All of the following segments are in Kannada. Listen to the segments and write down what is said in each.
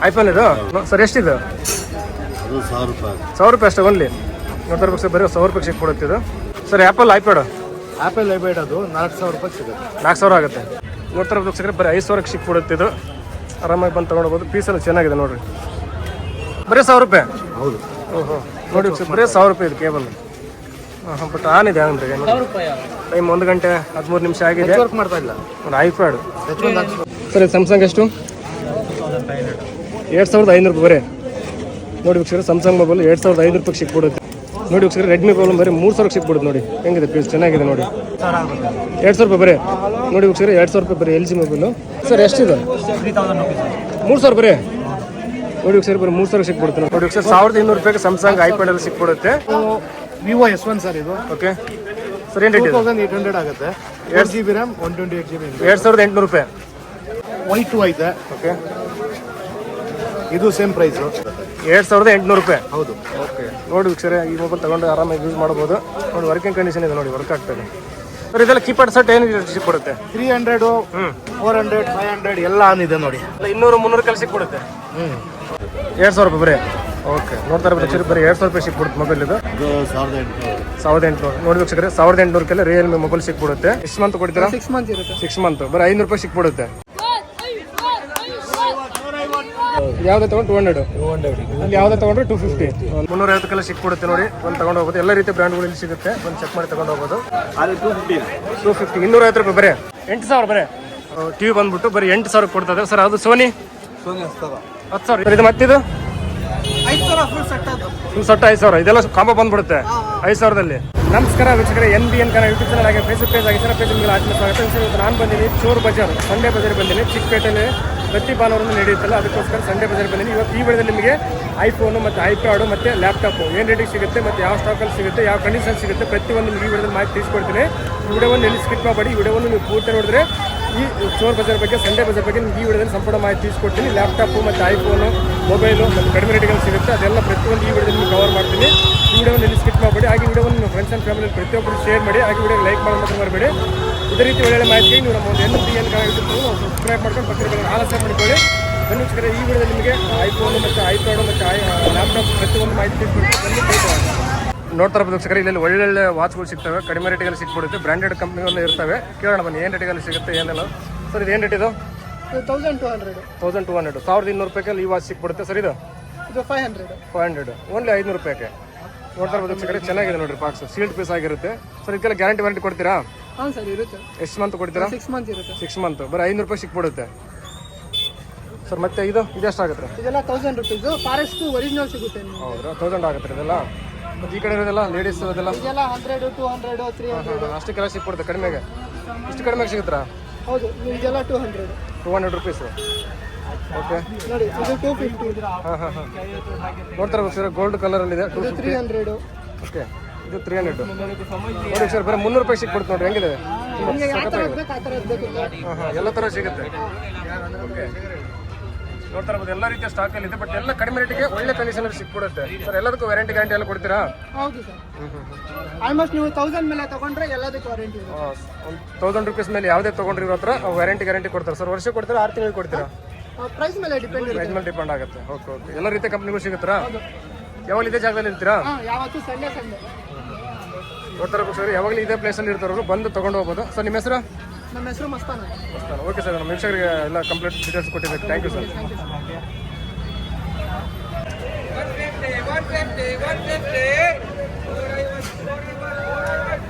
ಐಫೋನ್ ಇದು ಸರ್ ಎಷ್ಟಿದೆ? 1000 ರೂಪಾಯಿ ಅಷ್ಟೇ ಓನ್ಲಿ. ನೋಡ್ತಾ ಇರ್ಬೇಕು ಸರ್, ಬರೀ 1000 ರೂಪಾಯಿ ಸಿಕ್ ಕೊಡುತ್ತೆ ಇದು. ಸರ್ ಆ್ಯಪಲ್ ಐಪ್ಯಾಡ್ ಅದು 4000 ರೂಪಾಯಿ ಸಿಗುತ್ತೆ. 4000 ಆಗುತ್ತೆ. ನೋಡ್ತಾ ಇರ್ಬೇಕು ಸರ್, ಬರೀ 5000 ಸಿಕ್ ಕೊಡುತ್ತೆ ಇದು. ಆರಾಮಾಗಿ ಬಂದು ತೊಗೊಂಡೋಗ್ಬೋದು. ಪೀಸೆಲ್ಲ ಚೆನ್ನಾಗಿದೆ ನೋಡಿರಿ. ಬರೀ 1000 ರೂಪಾಯಿ. ಹೌದು. ಓಹೋ ನೋಡಿ ಸರ್, ಬರೀ 1000 ರೂಪಾಯಿ ಇದು ಕೇಬಲ್. ಹಾಂ ಬಟ್ ಆನ್ ಇದೆ ಅಂದ್ರೆ ಟೈಮ್ 1 ಗಂಟೆ 13 ನಿಮಿಷ ಆಗಿದೆ. ವರ್ಕ್ ಮಾಡ್ತಾ ಇಲ್ಲ. ಒಂದು ಐಪ್ಯಾಡ್ ಸರ್. ಸ್ಯಾಮ್ಸಂಗ್ ಎಷ್ಟು? 2500 ರೂಪಾಯಿ ಬರೀ. ನೋಡಿ ಸರ್, ಸ್ಯಾಮ್ಸಂಗ್ ಮೊಬೈಲ್ 2500 ರೂಪಾಯಿ ಸಿಕ್ಬಿಡುತ್ತೆ. ನೋಡಿ ಸರ್, ರೆಡ್ಮಿ ಮೊಬೈಲ್ ಬರೀ 3000 ಸಿಕ್ಬಿಡುತ್ತೆ. ನೋಡಿ ಹೆಂಗಿದೆ ಪೀಸ್, ಚೆನ್ನಾಗಿದೆ ನೋಡಿ. 2000 ರೂಪಾಯಿ ಬರೀ. ನೋಡಿ ಸರ್, 2000 ರೂಪಾಯಿ ಬರೀ LG ಮೊಬೈಲು. ಸರ್ ಎಷ್ಟಿದೆ? 3000 ಬರೀ. ನೋಡಿ ಸರ್, ಬರೀ 3000 ಸಿಕ್ಬಿಡುತ್ತೆ. ನೋಡಿ ಸರ್, 1200 ರೂಪಾಯಿಗೆ ಸ್ಯಾಮ್ಸಂಗ್ ಐಪ್ಯಾಡ್ ಎಲ್ಲ ಸಿಕ್ಬಿಡುತ್ತೆ. ವಿವೋ S1 ಸರ್ ಇದು. ಓಕೆ ಸರ್, ಏನು ರೇಟ್? 2800 ಆಗುತ್ತೆ. 8GB RAM 128GB. 2800 ರೂಪಾಯಿ. Y2 ಐತೆ. ಓಕೆ, ಇದು ಸೇಮ್ ಪ್ರೈಸ್ 2800 ರೂಪಾಯಿ. ಹೌದು. ಓಕೆ ನೋಡಿ ವೀಕ್ಷಕರೇ, ಈ ಮೊಬೈಲ್ ತಗೊಂಡು ಆರಾಮಾಗಿ ಯೂಸ್ ಮಾಡ್ಬೋದು. ನೋಡಿ ವರ್ಕಿಂಗ್ ಕಂಡೀಷನ್ ಇದೆ ನೋಡಿ, ವರ್ಕ್ ಆಗ್ತದೆ. ಸರ್ ಇದೆಲ್ಲ ಕೀಪ್ಯಾಡ್ ಸೆಟ್ ಏನು ಸಿಕ್ಬಿಡುತ್ತೆ? 300 400 500 ಎಲ್ಲ ಆನ್ ಇದೆ ನೋಡಿ. 200 300 ಕೆಲ ಸಿಕ್ಬಿಡುತ್ತೆ. 2000 ರೂಪಾಯಿ ಬರೀ. ಓಕೆ ನೋಡ್ತಾ ಇರ್ಬೋದು, ಬರೀ 2000 ರೂಪಾಯಿ ಸಿಕ್ಬಿಡುತ್ತೆ ಮೊಬೈಲ್ ಇದು. 1800 ನೋಡಿ ವೀಕ್ಷಕರೇ, 1800 ಕೆಲ ರಿಯಲ್ಮಿ ಮೊಬೈಲ್ ಸಿಕ್ಬಿಡುತ್ತೆ. ಎಷ್ಟು ಮಂತ್ ಕೊಡ್ತೀರಾ? 6 ಮಂತ್ ಇರುತ್ತೆ. 6 ಮಂತ್ ಬರೀ 500 ರೂಪಾಯಿ ಸಿಕ್ಬಿಡುತ್ತೆ. ಯಾವ್ದು ತಗೊಂಡು 200 ಅಲ್ಲಿ ಯಾವ್ದು ತಗೊಂಡ್ರೆ 250 350 ಕೆಲ ಸಿಕ್ಬಿಡುತ್ತೆ. ನೋಡಿ ಒಂದು ತಗೊಂಡು ಹೋಗ್ಬೋದು. ಎಲ್ಲ ರೀತಿಯ ಬ್ರ್ಯಾಂಡ್ಗಳು ಇಲ್ಲಿ ಸಿಗುತ್ತೆ, ಒಂದು ಚೆಕ್ ಮಾಡಿ ತಗೊಂಡು ಹೋಗ್ಬೋದು. 250 250 ರೂಪಾಯಿ ಬರೀ. 8000 ಬರೀ. ಟಿವಿ ಬಂದ್ಬಿಟ್ಟು ಬರೀ 8000 ಕೊಡ್ತದೆ ಸರ್. ಅದು ಸೋನಿ 10,000. ಇದು ಮತ್ತಿದು 5000 ಫುಲ್ ಸೆಟ್ 5000. ಇದೆಲ್ಲ ಕಾಂಬೋ ಬಂದ್ಬಿಡುತ್ತೆ 5000ದಲ್ಲಿ. ನಮಸ್ಕಾರ ವೀಕ್ಷಕರೇ, NBN ಕನ್ನಡ ಯೂಟ್ಯೂಬ್ ಚಾನಲ್ ಆಗಿ ಫೇಸ್ಬುಕ್ ಪೇಜ್ ಆಗಿ ಪೇಜ್ ನಿಮಗೆ ಆತ್ಮ ಸ್ವಾಗತ. ನಾನು ಬಂದಿದ್ದೀನಿ ಚೋರ್ ಬಜಾರ್, ಸಂಡೇ ಬಜಾರ್ ಬಂದಿದ್ದೀನಿ. ಚಿಕ್ಕಪೇಟೆಯಲ್ಲಿ ಪ್ರತಿ ಭಾನುವಾರ ನಡೆಯುತ್ತಲ್ಲ, ಅದಕ್ಕೋಸ್ಕರ ಸಂಡೇ ಬಜಾರ್ ಬಂದಿದ್ದೀನಿ. ಇವತ್ತು ಈ ವಿಡಿಯೋದಲ್ಲಿ ನಿಮಗೆ ಐಫೋನು ಮತ್ತು ಐಪ್ಯಾಡು ಮತ್ತು ಲ್ಯಾಪ್ಟಾಪು ಏನು ರೇಟಿಗೆ ಸಿಗುತ್ತೆ ಮತ್ತು ಯಾವ ಸ್ಟಾಕಲ್ಲಿ ಸಿಗುತ್ತೆ, ಯಾವ ಕಂಡೀಷನ್ ಸಿಗುತ್ತೆ, ಪ್ರತಿಯೊಂದು ನಿಮಗೆ ಈ ವಿಡಿಯೋದಲ್ಲಿ ಮಾಹಿತಿ ತಿಳಿಸ್ಕೊಡ್ತೀನಿ. ಈ ವಿಡಿಯೋವನ್ನು ಎಲ್ಲಿ ಸ್ಕಿಪ್ ಮಾಡಬೇಡಿ. ಈ ವಿಡಿಯೋವನ್ನು ನೀವು ಪೂರ್ತಿ ನೋಡಿದ್ರೆ ಈ ಚೋರ್ ಬಜಾರ್ ಬಗ್ಗೆ, ಸಂಡೇ ಬಜಾರ್ ಬಗ್ಗೆ ನಿಮ್ಗೆ ಈ ವಿಡಿಯೋದಲ್ಲಿ ಸಂಪೂರ್ಣ ಮಾಹಿತಿ ತಿಳಿಸ್ಕೊಡ್ತೀನಿ. ಲ್ಯಾಪ್ಟಾಪು ಮತ್ತು ಐಫೋನು, ಮೊಬೈಲು ಮತ್ತು ಕಡಿಮೆ ರೇಟಿಗೆ ಸಿಗುತ್ತೆ, ಅದೆಲ್ಲ ಪ್ರತಿಯೊಂದು ಈ ವಿಡಿಯೋದಲ್ಲಿ ನಿಮಗೆ ಕವರ್ ಮಾಡ್ತೀನಿ. ಈ ವಿಡಿಯೋವನ್ನು ಎಲ್ಲಿ ಸ್ಕಿಪ್ ಮಾಡಬೇಡಿ. ಹಾಗೆ ವಿಡಿಯೋವನ್ನು ನಿಮ್ಮ ಫ್ರೆಂಡ್ಸ್ ಆ್ಯಂಡ್ ಫ್ಯಾಮಿಲಿ ಪ್ರತಿಯೊಬ್ಬರು ಶೇರ್ ಮಾಡಿ. ಹಾಗೆ ವಿಡಿಯೋ ಲೈಕ್ ಮಾಡೋದು ಮರಬೇಡಿ. ಇದೇ ರೀತಿ ಒಳ್ಳೆ ಮಾಹಿತಿಗೆ ನೀವು ನಮ್ಮ ಒಂದು NBN ಕನ್ನಡ ಯೂಟ್ಯೂಬ್ ಸಬ್ಸ್ಕ್ರೈಬ್ ಮಾಡ್ಕೊಂಡು ಪಕ್ಕದಲ್ಲಿ ಆಲಸ್ಯ ಮಾಡಿಕೊಳ್ಳಿ. ಬನ್ನಿ ವೀಕ್ಷಕರೇ, ಈ ವಿಡಿಯೋದಲ್ಲಿ ನಿಮಗೆ ಐಫೋನು ಮತ್ತು ಐಪ್ಯಾಡು ಮತ್ತು ಲ್ಯಾಪ್ಟಾಪ್ ಪ್ರತಿಯೊಂದು ಮಾಹಿತಿ ತಿಳಿಸ್ಕೊಡ್ತೀನಿ. ನೋಡ್ತಾ ಇರ್ಬೋದು ವೀಕ್ಷಕರೇ, ಇಲ್ಲಿ ಒಳ್ಳೊಳ್ಳೆ ವಾಚ್ಗಳು ಸಿಗ್ತವೆ, ಕಡಿಮೆ ರೇಟಿಗೆ ಸಿಕ್ಬಿಡುತ್ತೆ. ಬ್ರ್ಯಾಂಡೆಡ್ ಕಂಪ್ನಿಗಳು ಇರ್ತವೆ. ಕೇಳೋಣ ಬನ್ನಿ ಏನು ರೇಟಿಗೆ ಸಿಗುತ್ತೆ ಏನೆಲ್ಲ. ಸರ್ ಇದು ಏನು ರೇಟ್? ಇದು 1200 1200 ರೂಪಾಯಿಗೆ ಈ ವಾಚ್ ಸಿಕ್ಬಿಡುತ್ತೆ. ಸರ್ ಇದು 500 ಓನ್ಲಿ 500 ರೂಪಾಯಿಗೆ. ನೋಡ್ತಾ ಇರ್ಬೋದು ವೀಕ್ಷಕರೇ, ಚೆನ್ನಾಗಿದೆ ನೋಡಿರಿ. ಬಾಕ್ಸ್ ಸೀಲ್ಡ್ ಪೀಸ್ ಆಗಿರುತ್ತೆ. ಸರ್ ಇದಕ್ಕೆಲ್ಲ ಗ್ಯಾರಂಟಿ ವಾರಂಟಿ ಕೊಡ್ತೀರಾ? ಹಾಂ ಸರ್ ಇರುತ್ತೆ. ಎಷ್ಟು ಮಂತ್ ಕೊಡ್ತೀರಾ? 6 ಮಂತ್ ಇರುತ್ತೆ. 6 ಮಂತ್ ಬರೀ 500 ರೂಪಾಯಿ ಸಿಕ್ಬಿಡುತ್ತೆ. ಸರ್ ಮತ್ತೆ ಇದು ಇದೆಷ್ಟಾಗುತ್ತೆ? ಇದೆಲ್ಲ 1000 ರೂಪೀಸ್. ಫಾರೆಸ್ಟ್ ಒರಿಜಿನಲ್ ಸಿಗುತ್ತೆ. ಹೌದ್ರಾ? 1000 ಆಗುತ್ತೆ ಇದೆಲ್ಲ. ಮತ್ತು ಈ ಕಡೆ ಇರೋದೆಲ್ಲ ಲೇಡೀಸ್ ಅದೆಲ್ಲ ಇದೆಲ್ಲ 100 200 300 ಅಷ್ಟಕ್ಕೆಲ್ಲ ಸಿಕ್ಬಿಡುತ್ತೆ ಕಡಿಮೆಗೆ. ಇಷ್ಟು ಕಡಿಮೆಗೆ ಸಿಗುತ್ತಾ? ಹೌದು, ಇದೆಲ್ಲ 200 ರೂಪೀಸು. ಓಕೆ ನೋಡಿ, ಇದು 250. ಹಾಂ ನೋಡ್ತಾರೆ ಸರ್, ಗೋಲ್ಡ್ ಕಲರಲ್ಲಿದೆ. 300. ಓಕೆ ಇದು 300 ನೋಡಿ ಸರ್, ಬರೀ 300 ರೂಪಾಯಿ ಸಿಕ್ಬಿಡುತ್ತೆ ನೋಡಿ. ಹೆಂಗಿದೆ? ಎಲ್ಲ ಥರ ಸಿಗುತ್ತೆ. ಓಕೆ ನೋಡ್ತಾ ಇರ್ಬೋದು, ಎಲ್ಲ ರೀತಿಯ ಸ್ಟಾಕಲ್ಲಿ ಇದೆ. ಬಟ್ ಎಲ್ಲ ಕಡಿಮೆ ರೇಟಿಗೆ ಒಳ್ಳೆ ಕಂಡೀಷನಲ್ಲಿ ಸಿಕ್ಬಿಡುತ್ತೆ. ಸರ್ ಎಲ್ಲದಕ್ಕೂ ವ್ಯಾರಂಟಿ ಗ್ಯಾರಂಟಿ ಎಲ್ಲ ಕೊಡ್ತೀರಾ? ಹೌದು ಸರ್. ಆಲ್ಮೋಸ್ಟ್ ನೀವು 1000 ಮೇಲೆ ತಗೊಂಡ್ರೆ ಎಲ್ಲದಕ್ಕೂ ವಾರಂಟಿ ಇದೆ. 1000 ರೂಪೀಸ್ ಮೇಲೆ ಯಾವುದೇ ತೊಗೊಂಡ್ರಿರೋ ಹತ್ರ ವ್ಯಾರಂಟಿ ಗ್ಯಾರಂಟಿ ಕೊಡ್ತಾರೆ. ಸರ್ ವರ್ಷ ಕೊಡ್ತೀರಾ 6 ತಿಂಗಳಿಗೆ ಕೊಡ್ತೀರಾ? ಪ್ರೈಸ್ ಮೇಲೆ ಡಿಪೆಂಡ್ ಪ್ರೈಸ್ ಮೇಲೆ ಡಿಪೆಂಡ್ ಆಗುತ್ತೆ. ಓಕೆ ಎಲ್ಲ ರೀತಿಯ ಕಂಪ್ನಿಗಳು ಸಿಗುತ್ತಾ? ಯಾವಾಗ ಇದೇ ಜಾಗದಲ್ಲಿ ಇರ್ತೀರಾ? ಯಾವತ್ತು ಸಂಡೇ ನೋಡ್ತಾ ಇರ್ಬೇಕು ಸರ್, ಯಾವಾಗಲೂ ಇದೇ ಪ್ಲೇಸಲ್ಲಿ ಇರ್ತಾರವರು ಬಂದು ತೊಗೊಂಡು ಹೋಗ್ಬೋದು. ಸರ್ ನಿಮ್ಮ ಹೆಸರು? ನಮ್ಮ ಹೆಸರು ಮಸ್ತಾನ. ಓಕೆ ಸರ್, ನಮ್ಮ ವೀಕ್ಷಕರಿಗೆ ಎಲ್ಲ ಕಂಪ್ಲೀಟ್ ಡೀಟೇಲ್ಸ್ ಕೊಟ್ಟಿದ್ದಕ್ಕೆ ಥ್ಯಾಂಕ್ ಯು ಸರ್.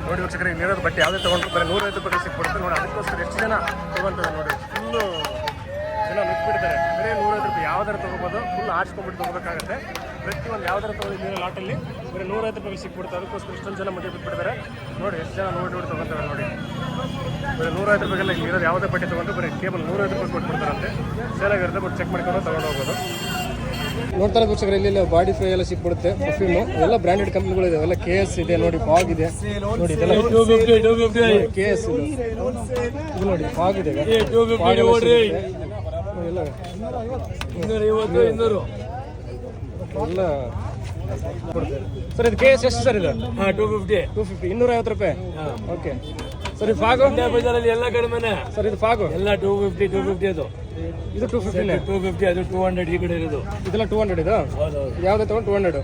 ನೋಡಿ ವೀಕ್ಷಕರಿಗೆ, ಇಲ್ಲಿರೋದು ಬಟ್ಟೆ ಯಾವುದೇ ತೊಗೊಂಡ್ರು ಬರೀ 150 ರೂಪಾಯಿ ಸಿಕ್ಬಿಡುತ್ತೆ ನೋಡಿ. ಅದಕ್ಕೋಸ್ಕರ ಎಷ್ಟು ಜನ ತೊಗೊಳ್ತಾರೆ ನೋಡಿ, ಫುಲ್ಲು ಜನ ನುಗ್ಗಿಬಿಡ್ತಾರೆ. ಬರೀ 150 ರೂಪಾಯಿ ಯಾವ್ದಾರು ತೊಗೋಬೋದು, ಫುಲ್ ಆಡ್ಸ್ಕೊಂಡ್ಬಿಟ್ಟು ತೊಗೋಬೇಕಾಗುತ್ತೆ. ಪ್ರತಿಯೊಂದು ಯಾವ್ದಾರು ತೊಗೊಂಡು ಇಲ್ಲಿರೋ ಲಾಟಲ್ಲಿ ಬರೀ 150 ರೂಪಾಯಿ ಸಿಕ್ಬಿಡುತ್ತೆ. ಅದಕ್ಕೋಸ್ಕರ ಇಷ್ಟೊಂದು ಜನ ಮಧ್ಯೆ ಬಿಟ್ಬಿಡ್ತಾರೆ ನೋಡಿ. ಎಷ್ಟು ಜನ ನೋಡಿ ತೊಗೊತಾರೆ ನೋಡಿ. ಬರೀ 150 ರೂಪಾಯಿಗೆಲ್ಲ ಇಲ್ಲಿ ಇರೋದು ಯಾವುದೇ ಬಟ್ಟೆ ತೊಗೊಂಡ್ರು ಬರೀ ಕೇವಲ 150 ರೂಪಾಯಿ ಕೊಟ್ಬಿಡ್ತಾರಂತೆ. ಸೇಲಾಗಿರುತ್ತೆ, ಬಟ್ ಚೆಕ್ ಮಾಡ್ಕೊಂಡು ತೊಗೊಂಡು ಹೋಗ್ಬೋದು. ನೋಡ್ತಾ ಇರೋದು ವೀಕ್ಷಕರೇ, ಇಲ್ಲಿ ಬಾಡಿ ಫ್ರೈ ಎಲ್ಲ ಸಿಕ್ಬಿಡುತ್ತೆ. ಪರ್ಫ್ಯೂಮು ಎಲ್ಲ ಬ್ರ್ಯಾಂಡೆಡ್ ಕಂಪ್ನಿಗಳು ಇದೆ. ಎಲ್ಲ KS ಇದೆ ನೋಡಿ, ಫಾಗ್ ಇದೆ ನೋಡಿ. ಇದೆಲ್ಲ KS ಇದು ನೋಡಿ, ಫಾಗ್ ಇದೆ. ಎಲ್ಲ ಸರ್ ಇದು KS ಎಷ್ಟು ಸರ್? ಇದು 250 250 ರೂಪಾಯಿ. ಓಕೆ ಸರ್ ಇದು ಫಾಗು? ಬಜಾರಲ್ಲಿ ಎಲ್ಲ ಕಡಿಮೆನೆ ಸರ್. ಇದು ಫಾಗು ಎಲ್ಲ 250 ಅದು ಇದು 250 250 ಅದು 200 ಈ ಕಡೆ ಇರೋದು. ಇದೆಲ್ಲ 200 ಇದು ಯಾವುದೇ ತೊಗೊಂಡು 200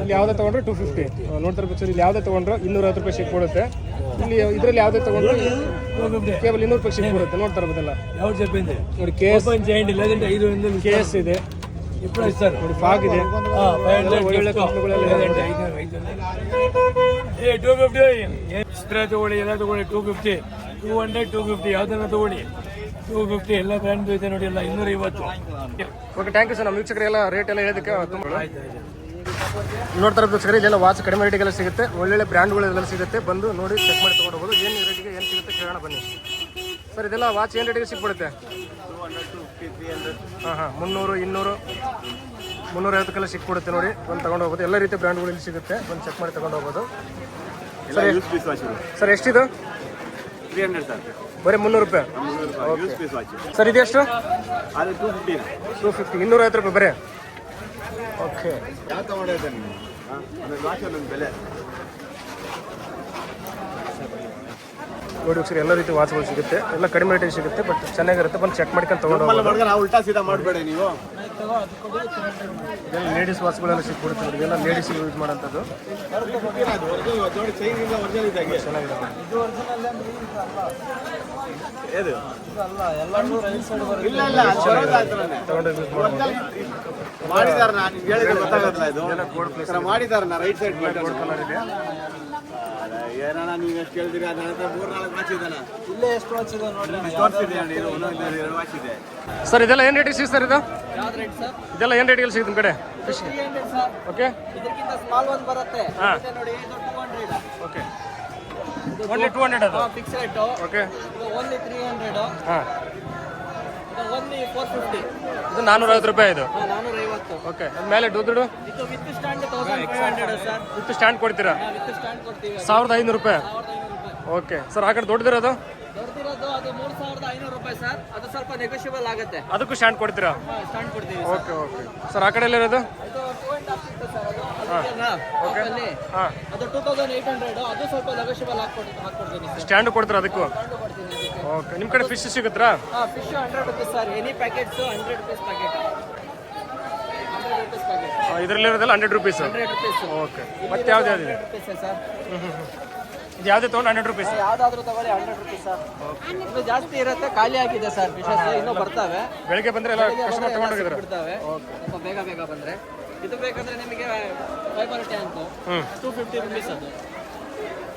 ಅಲ್ಲಿ ಯಾವುದೇ ತೊಗೊಂಡ್ರೆ 250. ನೋಡ್ತಿರ್ಬೇಕು ಸರ್, ಇಲ್ಲಿ ಯಾವುದೇ ತೊಗೊಂಡ್ರೆ 250 ರೂಪಾಯಿ ಸಿಕ್ ಕೊಡುತ್ತೆ. ಇಲ್ಲಿ ಇದರಲ್ಲಿ ಯಾವುದೇ ತೊಗೊಂಡ್ರೆ ಕೇವಲ 200 ರೂಪಾಯಿ ಸಿಕ್ ಕೊಡುತ್ತೆ. ನೋಡ್ತಾ ಇರ್ಬೋದಲ್ಲ ఎవరు చెప్పింది? ನೋಡಿ KS చేయండి లేదంటే 500 KS ಇದೆ, ఇప్పుడు ఇస్తారు. ನೋಡಿ ಫಾಗ್ ಇದೆ, ಒಳ್ಳೊಳ್ಳೆ ಕಂಪ್ನಿಗಳೆಲ್ಲ లేదంటే 500 ఏ 250 ಸ್ಪ್ರೇ ತಗೊಳ್ಳಿ, ಎಲ್ಲ ತಗೊಳ್ಳಿ 250 200 250 ಯಾವ್ದನ್ನ ತಗೊಳ್ಳಿ 250 ಎಲ್ಲ ಬ್ರ್ಯಾಂಡ್ ಇದೆ ನೋಡಿ, ಎಲ್ಲ 250. Okay, thank you sir. ನಮ್ಮ ವೀಕ್ಷಕರೆಲ್ಲ ರೇಟ್ ಎಲ್ಲ ಹೇಳೋದಕ್ಕೆ ತುಂಬ ನೋಡ್ತಾ ಇರ್ಬೇಕು ವೀಕ್ಷಕರೇ, ಇಲ್ಲೆಲ್ಲ ವಾಚ್ ಕಡಿಮೆ ರೇಟಿಗೆಲ್ಲ ಸಿಗುತ್ತೆ, ಒಳ್ಳೊಳ್ಳೆ ಬ್ರ್ಯಾಂಡ್ಗಳೆಲ್ಲ ಸಿಗುತ್ತೆ. ಬಂದು ನೋಡಿ ಚೆಕ್ ಮಾಡಿ ತೊಗೊಂಡು ಹೋಗ್ಬೋದು. ಏನು ರೇಟಿಗೆ ಏನು ಸಿಗುತ್ತೆ ಕೇಳೋಣ ಬನ್ನಿ ಸರ್. ಇದೆಲ್ಲ ವಾಚ್ ಏನು ರೇಟಿಗೆ ಸಿಕ್ಬಿಡುತ್ತೆ? 300 200 350 ಸಿಕ್ಬಿಡುತ್ತೆ ನೋಡಿ. ಬಂದು ತೊಗೊಂಡು ಹೋಗ್ಬೋದು. ಎಲ್ಲ ರೀತಿಯ ಬ್ರ್ಯಾಂಡ್ಗಳು ಇಲ್ಲಿ ಸಿಗುತ್ತೆ, ಬಂದು ಚೆಕ್ ಮಾಡಿ ತೊಗೊಂಡು ಹೋಗ್ಬೋದು. ಸರ್ ಎಷ್ಟಿದು? 300 ಸರ್, ಬರೀ 300 ರೂಪಾಯಿ. ಯೂಸ್ ಪೀಸ್ ವಾಚ್ ಸರ್ ಇದೆಷ್ಟು? ಅದು 250 250 250 ರೂಪಾಯಿ ಬರೀ. ಓಕೆ, ಯಾವ ತಗೊಂಡಿದ್ದೆ ನೀವು? ಅದೊಂದು ವಾಚ್ ಒಂದೊಂದು ಬೆಲೆ. ನೋಡಿ ಸರ್, ಎಲ್ಲ ರೀತಿ ವಾಚ್ಗಳು ಸಿಗುತ್ತೆ, ಎಲ್ಲ ಕಡಿಮೆ ರೇಟಿಗೆ ಸಿಗುತ್ತೆ, ಬಟ್ ಚೆನ್ನಾಗಿರುತ್ತೆ. ಬಂದು ಚೆಕ್ ಮಾಡ್ಕೊಂಡು ತೊಗೊಂಡು ಹೋಗ್ಬೋದು. ನಾವು ಉಲ್ಟಾ ಸೀದಾ ಮಾಡಬೇಡ ನೀವು. ಇದೆಲ್ಲ ಲೇಡೀಸ್ ವಾಚ್ಗಳೆಲ್ಲ ಸಿಕ್ಬಿಡುತ್ತೆ ನೋಡಿ, ಇದೆಲ್ಲ ಲೇಡೀಸ್ ಯೂಸ್ ಮಾಡೋಂಥದ್ದು. ನೋಡಿ ಚೈನಿಂದ ಒರಿಜಿನಲ್ ಇದ್ದಾಗೆ ಚೆನ್ನಾಗಿದೆ. ಏದು ಇಲ್ಲ ಇಲ್ಲ ತೊಗೊಂಡು ಯೂಸ್ ಮಾಡ್ಬೋದು. ಮಾಡಿದಾರೆ, ನಾನು ಹೇಳಿದ್ರೆ ಗೊತ್ತಾಗಲ್ಲ. ಇದು ಇದೆಲ್ಲ ಕೋಡ್ ಪ್ಲೇಸ್ ಮಾಡಿದಾರೆ, ನಾ ರೈಟ್ ಸೈಡ್ ಕೋಡ್ ಕಲರ್ ಇದೆ. ಏನಣ್ಣ ನೀವು ಎಷ್ಟು ಕೇಳ್ತೀರಿ? ಅದ ನಂತರ 3-4 ವಾಚ್ ಇದೆಲ್ಲ. ಇಲ್ಲೇ ಎಷ್ಟು ವಾಚ್ ಇದೆ ನೋಡ್ರಿ. ತೋರಿಸಿದೆ ನೋಡಿ, ಇದು ಒಂದೊಂದು 2 ವಾಚ್ ಇದೆ. ಸರ್ ಇದೆಲ್ಲ ಏನು ರೇಟಿಗೆ ಸಿಗುತ್ತೆ ಸರ್? ಇದು ಯಾವ್ದು ರೇಟ್ ಸರ್? ಇದೆಲ್ಲ ಏನು ರೇಟಿಗೆ ಸಿಗುತ್ತೆ ನಿಮ್ಮ ಕಡೆ? 300 ಸರ್. ಓಕೆ, ಇದಕ್ಕಿಂತ ಸ್ಮಾಲ್ ಒಂದು ಬರುತ್ತೆ. ಹಾಂ, ಇದೆ ನೋಡಿ, ಇದು 200. ಓಕೆ, ಓನ್ಲಿ 200 ಅದು. Fix rate. ಓಕೆ, ಇದು ಓನ್ಲಿ 300. ಹಾಂ, ಇದು ಓನ್ಲಿ 450. ಇದು 450 ರೂಪಾಯಿ ಇದು. 450. ಓಕೆ, ಅದ್ಮೇಲೆ ದುಡ್ಡು ಇದು with stand 1500 sir. With stand ಕೊಡ್ತೀರಾ? ವಿತ್ ಸ್ಟ್ಯಾಂಡ್ ಕೊಡ್ತೀವಿ. 1500 ರೂಪಾಯಿ. 1500 ರೂಪಾಯಿ. ಓಕೆ ಸರ್, ಆ ಕಡೆ ದೊಡ್ಡದಿರೋದು ದೊಡ್ಡದಿರೋದು ಅದು 3500 ರೂಪಾಯಿ ಸರ್. ಅದು ಸ್ವಲ್ಪ ನೆಗೋಷಿಯಬಲ್ ಆಗುತ್ತೆ. ಅದಕ್ಕೂ ಸ್ಟ್ಯಾಂಡ್ ಕೊಡ್ತೀರಾ? ಸ್ಟ್ಯಾಂಡ್ ಕೊಡ್ತೀವಿ. ಓಕೆ ಓಕೆ ಸರ್, ಆ ಕಡೆ ಎಲ್ಲಿರೋದು? ಇದು 2.5 ಇತ್ತು ಸರ್. ಅದು ಓಕೆ, ಅಲ್ಲಿ ಹಾಂ, ಅದು 2800. ಅದು ಸ್ವಲ್ಪ ನೆಗೋಷಿಯಬಲ್ ಹಾಕ್ಕೊಡ್ತೀನಿ ಸರ್. ಸ್ಟ್ಯಾಂಡ್ ಕೊಡ್ತೀರಾ ಅದಕ್ಕೂ? ಸ್ಟ್ಯಾಂಡ್ ಕೊಡ್ತೀನಿ ಅದಕ್ಕೆ. ಓಕೆ, ನಿಮ್ಮ ಕಡೆ ಫಿಶ್ ಸಿಗುತ್ತಾ? Fish 100 rupees sir. Any packets 100 rupees packet. 100 rupees packet. ಇದರಲ್ಲಿರೋದೆಲ್ಲ 100 ರೂಪೀಸ್. 100 ರೂಪೀಸ್. ಓಕೆ, ಮತ್ತೆ ಯಾವ್ದು ಯಾವ್ದಿದೆ? 100 ರೂಪೀಸ್ ಸರ್. ಇದು ಯಾವುದೇ ತೊಗೊಂಡು 100 ರೂಪೀಸ್? ಯಾವ್ದಾದ್ರು ತಗೊಳ್ಳಿ 100 ರೂಪೀಸ್ ಸರ್. ಇನ್ನು ಜಾಸ್ತಿ ಇರುತ್ತೆ, ಖಾಲಿ ಆಗಿದೆ ಸರ್ ಫಿಶಸ್. ಇನ್ನೂ ಬರ್ತವೆ. ಬೆಳಗ್ಗೆ ಬಂದರೆ ಎಲ್ಲ ಕಸ್ಟಮರ್ ತೊಗೊಂಡೋಗಿದ್ರು. ಬಿಡ್ತವೆ ಸ್ವಲ್ಪ ಬೇಗ ಬೇಗ ಬಂದರೆ. ಇದು ಬೇಕಂದ್ರೆ ನಿಮಗೆ ಫೈಬರ್ ಟ್ಯಾಂಕು 250 ರೂಪೀಸ್. ಅದು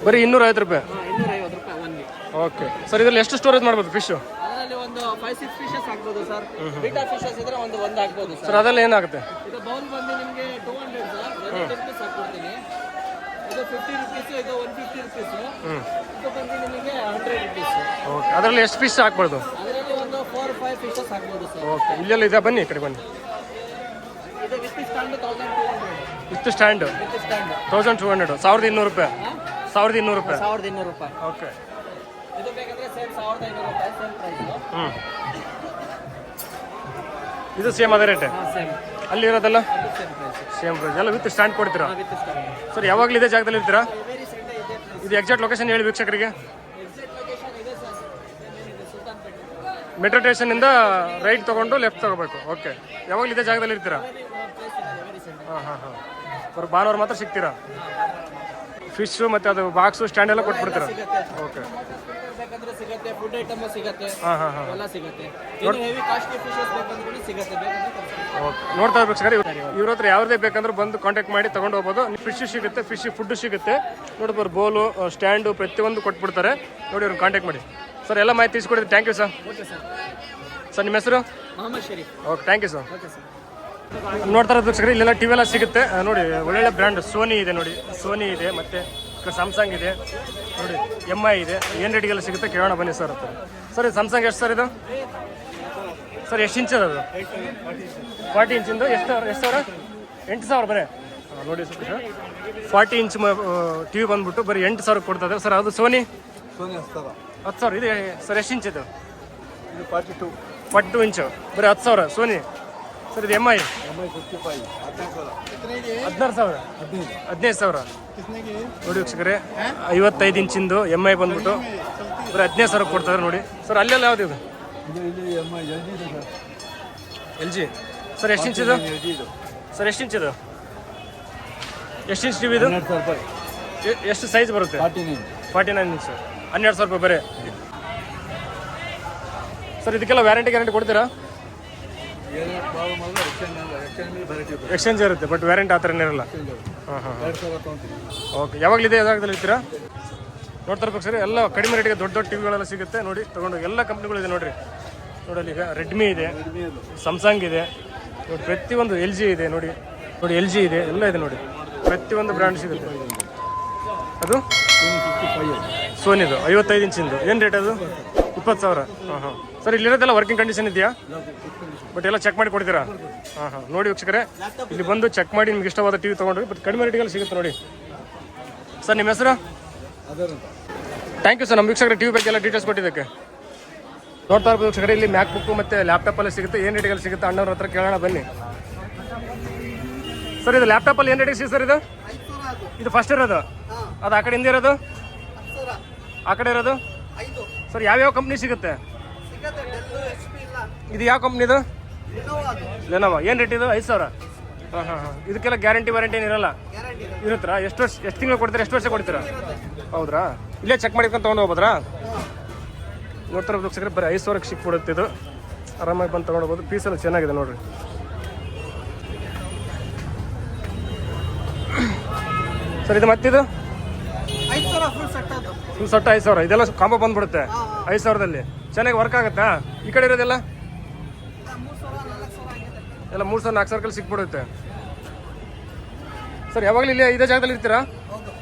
ಬರೀ 250 ರೂಪಾಯಿ. 250 ರೂಪಾಯಿ ಒನ್ಲಿ. ಓಕೆ ಸರ್, ಇದರಲ್ಲಿ ಎಷ್ಟು ಸ್ಟೋರೇಜ್ ಮಾಡ್ಬೋದು ಫಿಶು? ಅದರಲ್ಲಿ ಒಂದು 5-6 ಫಿಶಸ್ ಹಾಕ್ಬೋದು ಸರ್. ಬೀಟಾ ಫಿಶಸ್ ಇದ್ರೆ ಒಂದು ಹಾಕ್ಬೋದು ಸರ್. ಸರ್. ಅದೆಲ್ಲ ಏನಾಗುತ್ತೆ? ಇದು ಬೌಲ್ ಬಂದು ನಿಮಗೆ 200 ಸರ್. 20 ರೂಪೀಸ್ ಹಾಕ್ಕೊಡ್ತೀನಿ. ಇದು 50 ರೂಪೀಸ್, ಇದು 150 ರೂಪೀಸ್. ಇದು ಬಂದು ನಿಮಗೆ 100 ರೂಪೀಸ್. ಓಕೆ, ಅದರಲ್ಲಿ ಎಷ್ಟು ಫಿಶ್ ಹಾಕ್ಬಾರ್ದು? ಅದರಲ್ಲಿ ಒಂದು 4-5 ಫಿಶಸ್ ಹಾಕ್ಬೋದು ಸರ್. ಓಕೆ, ಇಲ್ಲೆಲ್ಲ ಇದೆ, ಬನ್ನಿ ಈ ಕಡೆ ಬನ್ನಿ. ಇದು with stand 1200. With stand with stand 1200. 1200 ರೂಪಾಯಿ. 1200 ರೂಪಾಯಿ. 1200 ರೂಪಾಯಿ. ಓಕೆ, ಇದು ಬೇಕಂದ್ರೆ ಸೇಮ್ 1500 ರೂಪಾಯಿ. Same price. ಇದು ಸೇಮ್ ಅದೇ ರೇಟ್? ಸೇಮ್. ಅಲ್ಲಿ ಇರೋದಲ್ಲ ಸೇಮ್ ಪ್ರೈಸ್. Same price. ಎಲ್ಲ ವಿತ್ ಸ್ಟ್ಯಾಂಡ್ ಕೊಡ್ತೀರಾ? With stand. ಸರ್, ಯಾವಾಗಲೂ ಇದೇ ಜಾಗದಲ್ಲಿ ಇರ್ತೀರಾ? ವೆರಿ ಸಂಡೆ ಇದೆ. ಇದು ಎಕ್ಸಾಕ್ಟ್ ಲೊಕೇಶನ್ ಹೇಳಿ ವೀಕ್ಷಕರಿಗೆ. ಎಕ್ಸಾಕ್ಟ್ ಲೊಕೇಶನ್ ಇದೆ ಸರ್. ಇದೆ ಸುಲ್ತಾನ್ಪೇಟೆ. ಮೆಟ್ರೋ ಸ್ಟೇಷನಿಂದ ರೈಟ್ ತೊಗೊಂಡು ಲೆಫ್ಟ್ ತೊಗೋಬೇಕು. ಓಕೆ, ಯಾವಾಗಲೂ ಇದೇ ಜಾಗದಲ್ಲಿ ಇರ್ತೀರಾ? Very Sunday. ಹಾಂ. ಬರೋ ಭಾನುವಾರ ಮಾತ್ರ ಸಿಗ್ತೀರಾ? ಫಿಶ್ಶು ಮತ್ತು ಅದು ಬಾಕ್ಸು ಸ್ಟ್ಯಾಂಡ್ ಎಲ್ಲ ಕೊಟ್ಬಿಡ್ತೀರಾ? ಓಕೆ, ಬೇಕಂದ್ರೆ ಸಿಗುತ್ತೆ. ಫುಡ್ ಐಟಮ್ ಸಿಗುತ್ತೆ. ಹಾಂ. ಎಲ್ಲ ಸಿಗುತ್ತೆ. ಇನ್ನು ಹೆವಿ ಕಾಸ್ಟ್ಲಿ ಫಿಶಸ್ ಬೇಕಂದ್ರೆ ಸಿಗುತ್ತೆ. ಬೇಕಂದ್ರೆ ಓಕೆ, ನೋಡ್ತಾ ಇರ್ಬೇಕು ಸರ್. ಇವ್ರ ಹತ್ರ ಯಾವುದೇ ಬೇಕಂದ್ರೆ ಬಂದು ಕಾಂಟ್ಯಾಕ್ಟ್ ಮಾಡಿ ತೊಗೊಂಡು ಹೋಗ್ಬೋದು. ಫಿಶ್ ಸಿಗುತ್ತೆ, ಫಿಶ್ ಫುಡ್ ಸಿಗುತ್ತೆ. ನೋಡ್ಬೋದು, ಬೋಲು ಸ್ಟ್ಯಾಂಡು ಪ್ರತಿಯೊಂದು ಕೊಟ್ಬಿಡ್ತಾರೆ. ನೋಡಿ ಅವ್ರನ್ನ ಕಾಂಟ್ಯಾಕ್ಟ್ ಮಾಡಿ ಸರ್. ಎಲ್ಲ ಮಾಹಿತಿ ತಿಳಿಸ್ಕೊಡಿದ್ರಿ. Thank you sir. Okay sir. Sir, ನಿಮ್ಮ ಹೆಸರು? Mohammed Sharif. Okay, thank you sir. Okay sir. ನೋಡ್ತಾ ಇರೋದು ವೀಕ್ಷಕರೇ, ಇಲ್ಲೆಲ್ಲ ಟಿವಿ ಎಲ್ಲ ಸಿಗುತ್ತೆ ನೋಡಿ. ಒಳ್ಳೊಳ್ಳೆ ಬ್ರ್ಯಾಂಡ್ ಸೋನಿ ಇದೆ ನೋಡಿ, ಸೋನಿ ಇದೆ, ಮತ್ತು ಸ್ಯಾಮ್ಸಂಗ್ ಇದೆ ನೋಡಿ, MI ಇದೆ. ಏನು ರೇಟಿಗೆಲ್ಲ ಸಿಗುತ್ತೆ ಕೇಳೋಣ ಬನ್ನಿ ಸರ್ ಹತ್ರ. ಸರ್, ಇದು ಸ್ಯಾಮ್ಸಂಗ್ ಎಷ್ಟು ಸರ್ ಇದು? ಸರ್, ಎಷ್ಟು ಇಂಚ್ ಅದು? 40 ಇಂಚಿಂದು ಎಷ್ಟು ಸಾವಿರ? 8000 ಬರೀ. ನೋಡಿ ಸರ್, 40 ಇಂಚ್ ಟಿ ವಿ ಬಂದ್ಬಿಟ್ಟು ಬರೀ 8000 ಕೊಡ್ತದೆ ಸರ್. ಅದು ಸೋನಿ 10,000 ಇದೆ ಸರ್. ಎಷ್ಟು ಇಂಚ್ ಇದು? 42 ಇಂಚು ಬರೀ 10,000 ಸೋನಿ ಸರ್. ಇದು MI 16,000 15,000 ನೋಡಿ ವೀಕ್ಷಕರೇ. 55 ಇಂಚಿಂದು MI ಬಂದ್ಬಿಟ್ಟು ಬರೀ 15,000 ಕೊಡ್ತಾರೆ ನೋಡಿ ಸರ್. ಅಲ್ಲೆಲ್ಲ ಯಾವ್ದು ಇದು? ಎಲ್ ಜಿ ಸರ್ ಎಷ್ಟು ಇಂಚ್ ಇದು ಸರ್ ಎಷ್ಟು ಇಂಚ್ ಇದು ಎಷ್ಟು ಇಂಚ್ ಟಿವಿ ಇದು ಎಷ್ಟು ಸೈಜ್ ಬರುತ್ತೆ 49 ಇಂಚ್ 12,000 ರೂಪಾಯಿ ಬರೀ ಸರ್ ಇದಕ್ಕೆಲ್ಲ ವ್ಯಾರಂಟಿ ಕೊಡ್ತೀರಾ ಎಕ್ಸ್ಚೇಂಜ್ ಇರುತ್ತೆ ಬಟ್ ವ್ಯಾರಂಟಿ ಆ ಥರನೇ ಇರಲ್ಲ ಹಾಂ ಓಕೆ ಯಾವಾಗಲಿದೆ ಯಾವಾಗದಲ್ಲಿ ಇರ್ತೀರಾ ನೋಡ್ತಾ ಇರ್ಬೇಕು ಸರ್ ಎಲ್ಲ ಕಡಿಮೆ ರೇಟಿಗೆ ದೊಡ್ಡ ಟಿವಿಗಳೆಲ್ಲ ಸಿಗುತ್ತೆ ನೋಡಿ ತೊಗೊಂಡು ಎಲ್ಲ ಕಂಪ್ನಿಗಳಿದೆ ನೋಡಿರಿ ನೋಡಲ್ಲಿ ಈಗ ರೆಡ್ಮಿ ಇದೆ ಸ್ಯಾಮ್ಸಂಗ್ ಇದೆ ನೋಡಿ ಪ್ರತಿಯೊಂದು ಎಲ್ ಜಿ ಇದೆ ನೋಡಿ ಎಲ್ ಜಿ ಇದೆ ಎಲ್ಲ ಇದೆ ನೋಡಿ ಪ್ರತಿಯೊಂದು ಬ್ರ್ಯಾಂಡ್ ಸಿಗುತ್ತೆ ಅದು ಸೋನಿದು 55 ಇಂಚಿಂದು ಏನು ರೇಟ್ ಅದು 20,000 ಹಾಂ ಸರ್ ಇಲ್ಲಿರೋದೆಲ್ಲ ವರ್ಕಿಂಗ್ ಕಂಡೀಷನ್ ಇದೆಯಾ ಬಟ್ ಎಲ್ಲ ಚೆಕ್ ಮಾಡಿ ಕೊಡ್ತೀರಾ ಹಾಂ ನೋಡಿ ವೀಕ್ಷಕರೇ ಇಲ್ಲಿ ಬಂದು ಚೆಕ್ ಮಾಡಿ ನಿಮ್ಗೆ ಇಷ್ಟವಾದ ಟಿವಿ ತೊಗೊಂಡ್ರಿ ಬಟ್ ಕಡಿಮೆ ರೇಟಿಗೆಲ್ಲ ಸಿಗುತ್ತೆ ನೋಡಿ ಸರ್ ನಿಮ್ಮ ಹೆಸರು ಥ್ಯಾಂಕ್ ಯು ಸರ್ ನಮ್ಮ ವೀಕ್ಷಕರೇ ಟಿವಿ ಬಗ್ಗೆ ಎಲ್ಲ ಡೀಟೇಲ್ಸ್ ಕೊಟ್ಟಿದ್ದಕ್ಕೆ ನೋಡ್ತಾ ಇರ್ಬೋದು ವೀಕ್ಷಕರೇ ಇಲ್ಲಿ ಮ್ಯಾಕ್ ಬುಕ್ ಮತ್ತು ಲ್ಯಾಪ್ಟಾಪಲ್ಲಿ ಸಿಗುತ್ತೆ ಏನು ರೇಟಿಗೆಲ್ಲ ಸಿಗುತ್ತೆ ಅಣ್ಣವ್ರ ಹತ್ರ ಕೇಳೋಣ ಬನ್ನಿ ಸರ್ ಇದು ಲ್ಯಾಪ್ಟಾಪಲ್ಲಿ ಏನು ರೇಟಿಗೆ ಸಿಗುತ್ತೆ ಸರ್ ಇದು ಫಸ್ಟ್ ಇರೋದು ಅದು ಆ ಕಡೆ ಹಿಂದೆ ಇರೋದು ಆ ಕಡೆ ಇರೋದು ಸರ್ ಯಾವ್ಯಾವ ಕಂಪ್ನಿ ಸಿಗುತ್ತೆ ಇದು ಯಾವ ಕಂಪ್ನಿದು ಲೆನೋವಾ ಏನು ರೇಟ್ ಇದು 5,000 ಹಾಂ ಇದಕ್ಕೆಲ್ಲ ಗ್ಯಾರಂಟಿ ವಾರಂಟಿ ಏನಿರಲ್ಲ ಇರುತ್ತಾ ಎಷ್ಟು ತಿಂಗಳು ಕೊಡ್ತೀರಾ ಎಷ್ಟು ವರ್ಷ ಕೊಡ್ತೀರಾ ಹೌದ್ರಾ ಇಲ್ಲೇ ಚೆಕ್ ಮಾಡ್ಕೊಂಡು ತೊಗೊಂಡು ಹೋಗ್ಬೋದ್ರಾ ನೋಡ್ತಾ ಇರ್ಬೋದು ಸಿಕ್ಕರೆ ಬರೀ 5,000ಕ್ಕೆ ಸಿಕ್ಬಿಡುತ್ತೆ ಇದು ಆರಾಮಾಗಿ ಬಂದು ತೊಗೊಂಡೋಗ್ಬೋದು ಪೀಸೆಲ್ಲ ಚೆನ್ನಾಗಿದೆ ನೋಡಿರಿ ಸರ್ ಇದು ಮತ್ತಿದು ಫುಲ್ ಸೆಟ್ 5,000 ಇದೆಲ್ಲ ಕಾಂಬೋ ಬಂದ್ಬಿಡುತ್ತೆ 5,000ದಲ್ಲಿ ಚೆನ್ನಾಗಿ ವರ್ಕ್ ಆಗುತ್ತಾ ಈ ಕಡೆ ಇರೋದೆಲ್ಲ ಎಲ್ಲ 3,000 4,000 ಸಿಕ್ಬಿಡುತ್ತೆ ಸರ್ ಯಾವಾಗಲೂ ಇಲ್ಲಿ ಇದೇ ಜಾಗದಲ್ಲಿ ಇರ್ತೀರಾ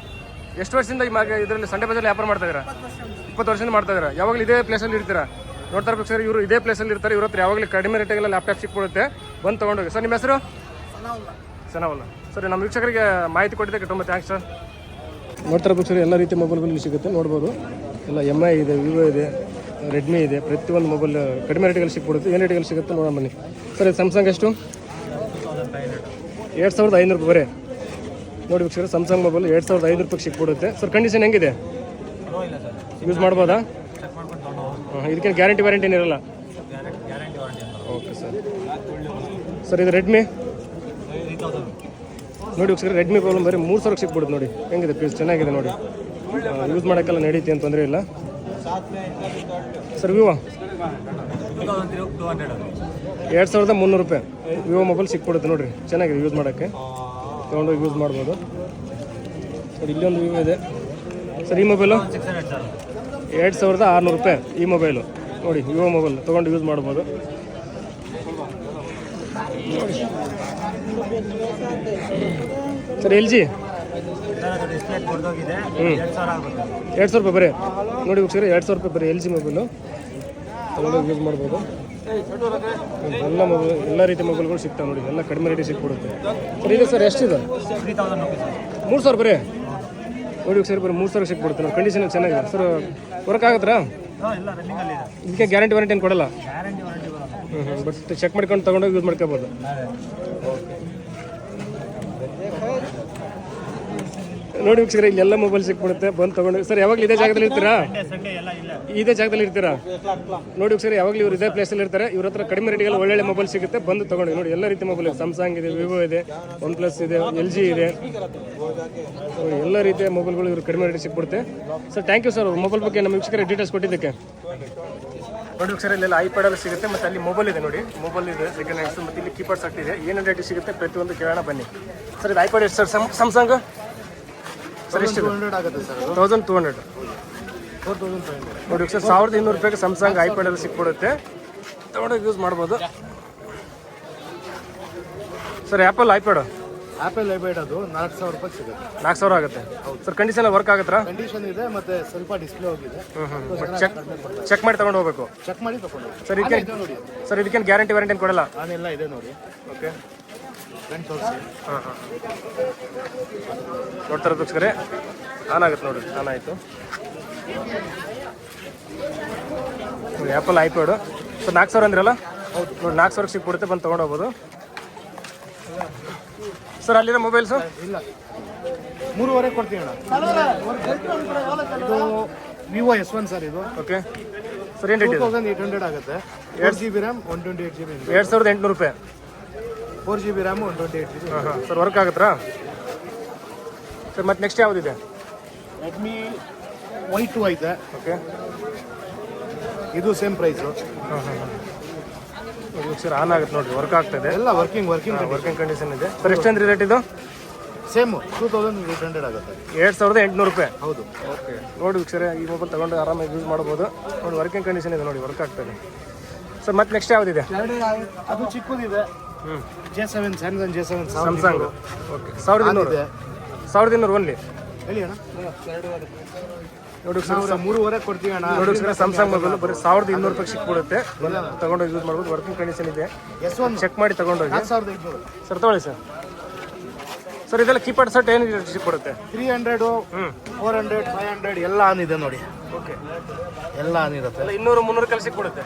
ಎಷ್ಟು ವರ್ಷದಿಂದ ಇದರಲ್ಲಿ ಸಂಡೆ ಬಜಾರ್ ವ್ಯಾಪಾರ ಮಾಡ್ತಾ ಇದ್ದೀರಾ 20 ವರ್ಷದಿಂದ ಮಾಡ್ತಾ ಇದ್ದೀರಾ ಯಾವಾಗಲೂ ಇದೇ ಪ್ಲೇಸಲ್ಲಿ ಇರ್ತೀರಾ ನೋಡ್ತಾ ಇರ್ಬೇಕು ಸರ್ ಇವರು ಇದೇ ಪ್ಲೇಸಲ್ಲಿ ಇರ್ತಾರೆ ಇವ್ರ ಹತ್ರ ಯಾವಾಗಲೂ ಕಡಿಮೆ ರೇಟಿಗೆಲ್ಲ ಲ್ಯಾಪ್ಟಾಪ್ ಸಿಕ್ಬಿಡುತ್ತೆ ಬಂದು ತೊಗೊಂಡೋಗಿ ಸರ್ ನಿಮ್ಮ ಹೆಸರು ಸನಾವಲ್ಲ ಸರಿ ನಮ್ಮ ವೀಕ್ಷಕರಿಗೆ ಮಾಹಿತಿ ಕೊಟ್ಟಿದ್ದಕ್ಕೆ ತುಂಬ ಥ್ಯಾಂಕ್ಸ್ ಸರ್ ನೋಡ್ತಾ ಇರ್ಬೇಕು ಸರ್ ಎಲ್ಲ ರೀತಿಯ ಮೊಬೈಲ್ಗಳು ಸಿಗುತ್ತೆ ನೋಡ್ಬೋದು ಎಲ್ಲ MI ಇದೆ ವಿವೋ ಇದೆ ರೆಡ್ಮಿ ಇದೆ ಪ್ರತಿಯೊಂದು ಮೊಬೈಲ್ ಕಡಿಮೆ ರೇಟಿಗೆಲ್ಲ ಸಿಕ್ಬಿಡುತ್ತೆ ಏನು ರೇಟಿಗೆಲ್ಲ ಸಿಗುತ್ತೆ ನೋಡೋಣ ಬನ್ನಿ ಸರ್ ಇದು ಸ್ಯಾಮ್ಸಂಗ್ ಎಷ್ಟು 2,500 ರೂಪಾಯಿ ಬರೀ ನೋಡಿ ವೀಕ್ಷಕರೇ ಸ್ಯಾಮ್ಸಂಗ್ ಮೊಬೈಲ್ 2,500 ರೂಪಾಯಿಗೆ ಸಿಕ್ಬಿಡುತ್ತೆ ಸರ್ ಕಂಡೀಷನ್ ಹೆಂಗಿದೆ ಯೂಸ್ ಮಾಡ್ಬೋದಾ ಇದಕ್ಕೇನು ಗ್ಯಾರಂಟಿ ವಾರಂಟಿ ಏನಿರಲ್ಲ ಓಕೆ ಸರ್ ಇದು ರೆಡ್ಮಿ ನೋಡಿ ವೀಕ್ಷಕರೇ ರೆಡ್ಮಿ ಪ್ರಾಬ್ಲಮ್ ಬರೀ 3,000 ಸಿಕ್ಬಿಡುತ್ತೆ ನೋಡಿ ಹೆಂಗಿದೆ ಪೀಸ್ ಚೆನ್ನಾಗಿದೆ ನೋಡಿ ಯೂಸ್ ಮಾಡೋಕ್ಕೆಲ್ಲ ನಡೀತಿ ಅಂತ ತೊಂದರೆ ಇಲ್ಲ ಸರ್ ವಿವೋ 2,300 ರೂಪಾಯಿ ವಿವೋ ಮೊಬೈಲ್ ಸಿಕ್ಬಿಡುತ್ತೆ ನೋಡಿರಿ ಚೆನ್ನಾಗಿದೆ ಯೂಸ್ ಮಾಡೋಕ್ಕೆ ತೊಗೊಂಡೋಗಿ ಯೂಸ್ ಮಾಡ್ಬೋದು ಸರ್ ಇಲ್ಲೊಂದು ವಿವೋ ಇದೆ ಸರ್ ಈ ಮೊಬೈಲು 2,600 ರೂಪಾಯಿ ಈ ಮೊಬೈಲು ನೋಡಿ ವಿವೋ ಮೊಬೈಲ್ ತೊಗೊಂಡು ಯೂಸ್ ಮಾಡ್ಬೋದು ಸರ್ ಎಲ್ ಜಿ 2,000 ರೂಪಾಯಿ ಬರೀ ನೋಡಿ ವೀಕ್ಷಕರೇ 2,000 ರೂಪಾಯಿ ಬರೀ ಎಲ್ ಜಿ ಮೊಬೈಲು ತೊಗೊಂಡೋಗಿ ಯೂಸ್ ಮಾಡ್ಬೋದು ಎಲ್ಲ ಮೊಬೈಲ್ ಎಲ್ಲ ರೀತಿಯ ಮೊಬೈಲ್ಗಳು ಸಿಗ್ತಾವೆ ನೋಡಿ ಎಲ್ಲ ಕಡಿಮೆ ರೇಟಿಗೆ ಸಿಕ್ಬಿಡುತ್ತೆ ಸರ್ ಇದೆ ಸರ್ ಎಷ್ಟಿದೆ 3,000 ಬರೀ ನೋಡಿ ವೀಕ್ಷಕರೇ ಬರೀ 3,000 ಸಿಕ್ಬಿಡುತ್ತೆ ನೋಡಿ ಕಂಡೀಷನ್ ಚೆನ್ನಾಗಿದೆ ಸರ್ ವರ್ಕ್ ಆಗುತ್ತಾ ಇದಕ್ಕೆ ಗ್ಯಾರಂಟಿ ವಾರಂಟಿ ಏನು ಕೊಡಲ್ಲ ಬಟ್ ಚೆಕ್ ಮಾಡ್ಕೊಂಡು ತೊಗೊಂಡೋಗಿ ಯೂಸ್ ಮಾಡ್ಕೋಬೋದು ನೋಡಿ ವೀಕ್ಷಕರೇ ಇಲ್ಲೆಲ್ಲ ಮೊಬೈಲ್ ಸಿಕ್ಬಿಡುತ್ತೆ ಬಂದು ತೊಗೊಂಡು ಸರ್ ಯಾವಾಗಲೂ ಇದೇ ಜಾಗದಲ್ಲಿ ಇರ್ತೀರಾ ನೋಡಿ ವೀಕ್ಷಕರೇ ಯಾವಾಗಲೂ ಇವರು ಇದೇ ಪ್ಲೇಸಲ್ಲಿ ಇರ್ತಾರೆ ಇವ್ರ ಹತ್ರ ಕಡಿಮೆ ರೇಟಿಗೆಲ್ಲ ಒಳ್ಳೊಳ್ಳೆ ಮೊಬೈಲ್ ಸಿಗುತ್ತೆ ಬಂದು ತೊಗೊಂಡು ನೋಡಿ ಎಲ್ಲ ರೀತಿ ಮೊಬೈಲ್ ಇದೆ ಸ್ಯಾಮ್ಸಂಗ್ ಇದೆ ವಿವೋ ಇದೆ OnePlus ಇದೆ LG ಇದೆ ಎಲ್ಲ ರೀತಿಯ ಮೊಬೈಲ್ಗಳು ಇವರು ಕಡಿಮೆ ರೇಟಿಗೆ ಸಿಕ್ಬಿಡುತ್ತೆ sir thank you sir mobile ಬಗ್ಗೆ ನಮ್ಮ ವೀಕ್ಷಕರಿಗೆ ಡೀಟೇಲ್ಸ್ ಕೊಟ್ಟಿದ್ದಕ್ಕೆ ನೋಡಿ ವೀಕ್ಷಕರೇ ಇಲ್ಲೆಲ್ಲ ಐಪ್ಯಾಡ್ ಸಿಗುತ್ತೆ ಮತ್ತು ಅಲ್ಲಿ ಮೊಬೈಲ್ ಇದೆ ನೋಡಿ ಮೊಬೈಲ್ ಇದೆ ಸೆಕೆಂಡ್ ಹ್ಯಾಂಡ್ಸ್ ಮತ್ತು ಇಲ್ಲಿ ಕೀಪ್ಯಾಡ್ ಸೆಟ್ ಇದೆ ಏನೇನು ರೇಟಿಗೆ ಸಿಗುತ್ತೆ ಪ್ರತಿಯೊಂದು ಕೇಳೋಣ ಬನ್ನಿ ಸರ್ ಇದು ಐಪ್ಯಾಡ್ ಎಷ್ಟು ಸರ್ ಸ್ಯಾಮ್ಸಂಗ್ ಸರ್ ಎಷ್ಟು 1,200 ನೋಡಿ ಸರ್ 1,200 ರೂಪಾಯಿಗೆ ಸ್ಯಾಮ್ಸಂಗ್ ಐಪ್ಯಾಡ್ ಎಲ್ಲ ಸಿಕ್ಬಿಡುತ್ತೆ ತೊಗೊಂಡೋಗಿ ಯೂಸ್ ಮಾಡ್ಬೋದು ಸರ್ ಆ್ಯಪಲ್ ಐಪ್ಯಾಡ್ ಅದು 4,000 ರೂಪಾಯಿ ಸಿಗುತ್ತೆ 4,000 ಆಗುತ್ತೆ ಸರ್ ಕಂಡೀಷನ್ ವರ್ಕ್ ಆಗುತ್ತಾ ಕಂಡೀಷನ್ ಇದೆ ಮತ್ತೆ ಸ್ವಲ್ಪ ಡಿಸ್ಪ್ಲೇ ಹೋಗಿದೆ ಚೆಕ್ ಮಾಡಿ ತಗೊಂಡು ಹೋಗ್ಬೇಕು ಚೆಕ್ ಮಾಡಿ ತಗೊಂಡು ಸರ್ ಇದಕ್ಕೇನು ಗ್ಯಾರಂಟಿ ವಾರಂಟಿ ಏನು ಕೊಡಲ್ಲ ನಾನೆಲ್ಲ ಇದೆ ನೋಡಿ ಓಕೆ ಫ್ರೆಂಡ್ ತೋರಿಸಿ ನೋಡ್ತಾ ಇರೋದು ವೀಕ್ಷಕರೇ ಆನ್ ಆಗುತ್ತೆ ನೋಡಿ ಆನ್ ಆಯಿತು ಆ್ಯಪಲ್ ಐಪ್ಯಾಡು ಸರ್ 4,000 ಅಂದ್ರಲ್ಲ ಹೌದು ನೋಡಿ 4,000 ಸಿಕ್ಬಿಡುತ್ತೆ ಬಂದು ತೊಗೊಂಡು ಹೋಗ್ಬೋದು ಸರ್ ಅಲ್ಲಿರೋ ಮೊಬೈಲ್ಸು ಇಲ್ಲ 3,500 ಕೊಡ್ತೀವಿ ಅಣ್ಣ ಇದು ವಿವೋ S1 ಸರ್ ಇದು ಓಕೆ ಸರ್ ಏನು ರೇಟ್ ಇದೆ? 2800 ಆಗುತ್ತೆ. 8GB RAM 128GB. 2800 ರೂಪಾಯಿ. 4GB RAM 128GB. ಹಾಂ ಸರ್ ವರ್ಕ್ ಆಗುತ್ತಾ ಸರ್? ಮತ್ತೆ ನೆಕ್ಸ್ಟ್ ಯಾವುದಿದೆ? ರೆಡ್ಮಿ Y2 ಐತೆ. ಓಕೆ, ಇದು ಸೇಮ್ ಪ್ರೈಸು. ಸರ್ ಆನ್ ಆಗುತ್ತೆ ನೋಡಿರಿ, ವರ್ಕ್ ಆಗ್ತಾಯಿದೆ, ಎಲ್ಲ ವರ್ಕಿಂಗ್ ವರ್ಕಿಂಗ್ ಕಂಡೀಷನ್ ಇದೆ ಸರ್. ಎಷ್ಟಂದ್ರೆ ರೇಟ್ ಇದು? ಸೇಮ್ 2800 ಆಗುತ್ತೆ. 2800 ರೂಪಾಯಿ. ಹೌದು. ಓಕೆ, ನೋಡಿ ವೀಕ್ಷಕರೇ, ಈ ಮೊಬೈಲ್ ತೊಗೊಂಡು ಆರಾಮಾಗಿ ಯೂಸ್ ಮಾಡ್ಬೋದು. ನೋಡಿ ವರ್ಕಿಂಗ್ ಕಂಡೀಷನ್ ಇದೆ, ನೋಡಿ ವರ್ಕ್ ಆಗ್ತದೆ ಸರ್. ಮತ್ತೆ ನೆಕ್ಸ್ಟ್ ಯಾವುದಿದೆ? ಅದು ಚಿಕ್ಕದಿದೆ. J7 Samsung J7 Samsung. Okay, 1200 only. ಹೇಳಿ ಅಣ್ಣ. ನೋಡಿ ಸರ್, 3.5 ಕೊಡ್ತೀವಿ ಅಣ್ಣ. ನೋಡಿ ಸರ್, ಸ್ಯಾಮ್ಸಂಗ್ ಮೊಬೈಲ್ ಬರೀ 1200 ರೂಪಾಯಿ ಸಿಕ್ಬಿಡುತ್ತೆ. ತಗೊಂಡೋಗಿ ಯೂಸ್ ಮಾಡ್ಬೋದು, ವರ್ಕಿಂಗ್ ಕಂಡೀಷನ್ ಇದೆ. S1 ಚೆಕ್ ಮಾಡಿ ತಗೊಂಡೋಗಿ 4500. ಸರ್ ತೊಗೊಳ್ಳಿ ಸರ್. ಸರ್ ಇದೆಲ್ಲ ಕೀಪ್ಯಾಡ್ ಸೆಟ್ ಏನು ಸಿಕ್ಬಿಡುತ್ತೆ? 300 400 500 ಎಲ್ಲ ಆನ್ ಇದೆ ನೋಡಿ. ಓಕೆ, ಎಲ್ಲ ಆನ್ ಇರುತ್ತೆ. ಎಲ್ಲ 200-300 ಕಲ್ಲಿ ಸಿಕ್ಬಿಡುತ್ತೆ.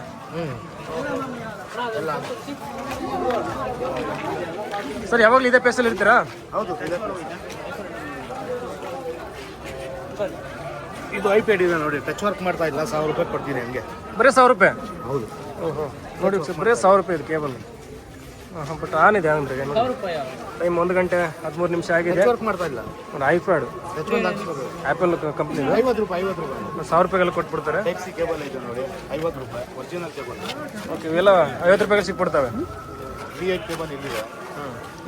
ಎಲ್ಲ ಸರ್ ಯಾವಾಗಲೂ ಇದೇ ಪೇಸಲ್ಲಿ ಇರ್ತೀರಾ? ಹೌದು. ಇದು ಐಪ್ಯಾಡ್ ಇದೆ ನೋಡಿ, ಟಚ್ ವರ್ಕ್ ಮಾಡ್ತಾ ಇಲ್ಲ. 1000 ರೂಪಾಯಿ ಕೊಡ್ತೀನಿ ಹಂಗೆ. ಬರೀ 1000 ರೂಪಾಯಿ? ಹೌದು. ಓಹೋ, ನೋಡಿ ಸರ್, ಬರೀ 1000 ರೂಪಾಯಿ ಇದು ಕೇಬಲ್. ಬಟ್ ಆನ್ ಇದೆ ಅಂದ್ರೆ ಟೈಮ್ 1 ಗಂಟೆ 13 ನಿಮಿಷ ಆಗಿದೆ. ಟಚ್ ವರ್ಕ್ ಮಾಡ್ತಾ ಇಲ್ಲ. ಒಂದು ಐಪ್ಯಾಡ್ ಟಚ್ ಒಂದು ಹಾಕ್ಸ್ಬೋದು. ಆ್ಯಪಲ್ ಕಂಪ್ನಿದು 50 ರೂಪಾಯಿ 1000 ರೂಪಾಯಿಗೆಲ್ಲ ಕೊಟ್ಬಿಡ್ತಾರೆ. ಟೈಪ್ ಸಿ ಕೇಬಲ್ ಇದೆ ನೋಡಿ, 50 ರೂಪಾಯಿ ಒರಿಜಿನಲ್ ಕೇಬಲ್. ಓಕೆ, ಇವೆಲ್ಲ 50 ರೂಪಾಯಿಗೆ ಸಿಕ್ಬಿಡ್ತವೆ. V8 ಕೇಬಲ್ ಇಲ್ಲಿದೆ.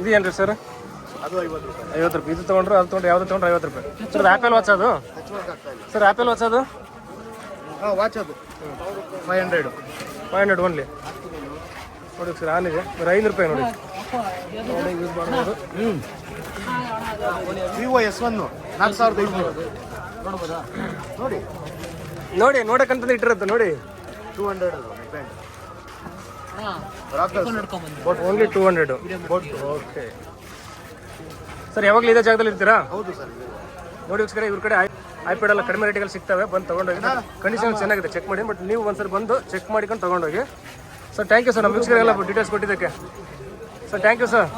ಇದು ಏನ್ರಿ ಸರ್? ಅದು 50 ರೂಪಾಯಿ. 50 ರೂಪಾಯಿ. ಇದು ತೊಗೊಂಡ್ರೆ ಅದು ತೊಗೊಂಡ್ರೆ ಯಾವ್ದು ತೊಗೊಂಡ್ರೆ 50 ರೂಪಾಯಿ. ಸರ್ ಅದು ಆ್ಯಪಲ್ ವಾಚ್ ಅದು? ಟಚ್ ವರ್ಕ್ ಆಗ್ತಾ ಇಲ್ಲ ಸರ್ ಆ್ಯಪಲ್ ವಾಚ್ ಅದು? ಹಾಂ, ವಾಚ್ ಅದು 500 ಓನ್ಲಿ. ನೋಡಿ ಸರ್, ಆನ್ ಇದೆ, ಬರೀ 500 ರೂಪಾಯಿ. ನೋಡಿ ಯೂಸ್ ಮಾಡ್ಬೋದು. Vivo S1 4500 ನೋಡಿ ನೋಡಕ್ಕಂತಂದ್ರೆ ಇಟ್ಟಿರುತ್ತೆ ನೋಡಿ. 200 ಅದು ಓನ್ಲಿ 200. ಓಕೆ ಸರ್, ಯಾವಾಗಲೂ ಇದೇ ಜಾಗದಲ್ಲಿ ಇರ್ತೀರಾ? ಹೌದು ಸರ್. ನೋಡಿ ವೀಕ್ಷಕರೇ, ಇವ್ರ ಕಡೆ ಐಪ್ಯಾಡ್ ಎಲ್ಲ ಕಡಿಮೆ ರೇಟಿಗೆ ಸಿಗ್ತವೆ. ಬಂದು ತೊಗೊಂಡೋಗಿ, ಕಂಡೀಷನ್ ಚೆನ್ನಾಗಿದೆ, ಚೆಕ್ ಮಾಡಿ. ಬಟ್ ನೀವು ಒಂದ್ಸರಿ ಬಂದು ಚೆಕ್ ಮಾಡ್ಕೊಂಡು ತೊಗೊಂಡೋಗಿ ಸರ್. ಥ್ಯಾಂಕ್ ಯು ಸರ್, ನಮ್ಮ ವೀಕ್ಷಕರಿಗೆಲ್ಲ ಡೀಟೇಲ್ಸ್ ಕೊಟ್ಟಿದ್ದಕ್ಕೆ sir. Thank you sir.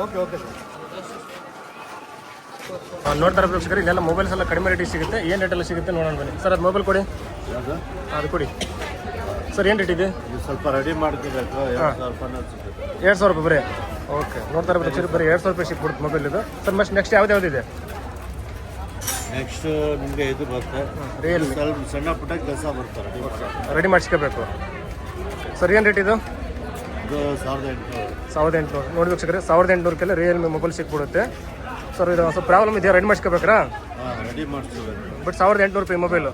Okay sir. ನೋಡ್ತಾರೆ ವೀಕ್ಷಕರು, ಇಲ್ಲೆಲ್ಲ ಮೊಬೈಲ್ಸ್ ಎಲ್ಲ ಕಡಿಮೆ ರೇಟಿಗೆ ಸಿಗುತ್ತೆ. ಏನು ರೇಟೆಲ್ಲ ಸಿಗುತ್ತೆ ನೋಡೋಣ ಬನ್ನಿ ಸರ್. ಅದು ಮೊಬೈಲ್ ಕೊಡಿ, ಅದು ಕೊಡಿ ಸರ್. ಏನು ರೇಟ್ ಇದೆ? ಸ್ವಲ್ಪ ರೆಡಿ ಮಾಡ್ಕೋಬೇಕು. 2000 ರೂಪಾಯಿ ಬರೀ. ಓಕೆ, ನೋಡ್ತಾರೆ ವೀಕ್ಷಕರು, ಬರೀ 2000 ರೂಪಾಯಿ ಸಿಕ್ಬಿಡುತ್ತೆ ಮೊಬೈಲ್ ಇದು ಸರ್. ನೆಕ್ಸ್ಟ್ ಯಾವ್ದಿದೆ? ನೆಕ್ಸ್ಟ್ ನಿಮಗೆ ಇದು ಬರುತ್ತೆ, ರಿಯಲ್ಮಿ. ಸ್ವಲ್ಪ ಸಣ್ಣ ಪುಟ್ಟ ಕೆಲಸ ಬರ್ತಾರೆ, ರೆಡಿ ಮಾಡಿಸ್ಕೋಬೇಕು ಸರ್. ಏನು ರೇಟ್ ಇದು? ಇದು 1800. 1800. ನೋಡಿ ವೀಕ್ಷಕರೇ, 1800ಕ್ಕೆಲ್ಲ ರಿಯಲ್ಮಿ ಮೊಬೈಲ್ ಸಿಕ್ಬಿಡುತ್ತೆ ಸರ್. ಇದು ಸ್ವಲ್ಪ ಪ್ರಾಬ್ಲಮ್ ಇದೆಯಾ? ರೆಡಿ ಮಾಡಿಸ್ಕೋಬೇಕ್ರಾ? ಹಾಂ, ರೆಡಿ ಮಾಡಿಸ್ಕೋಬೇಕು. ಬಟ್ 1800 ರೂಪಾಯಿ ಮೊಬೈಲು.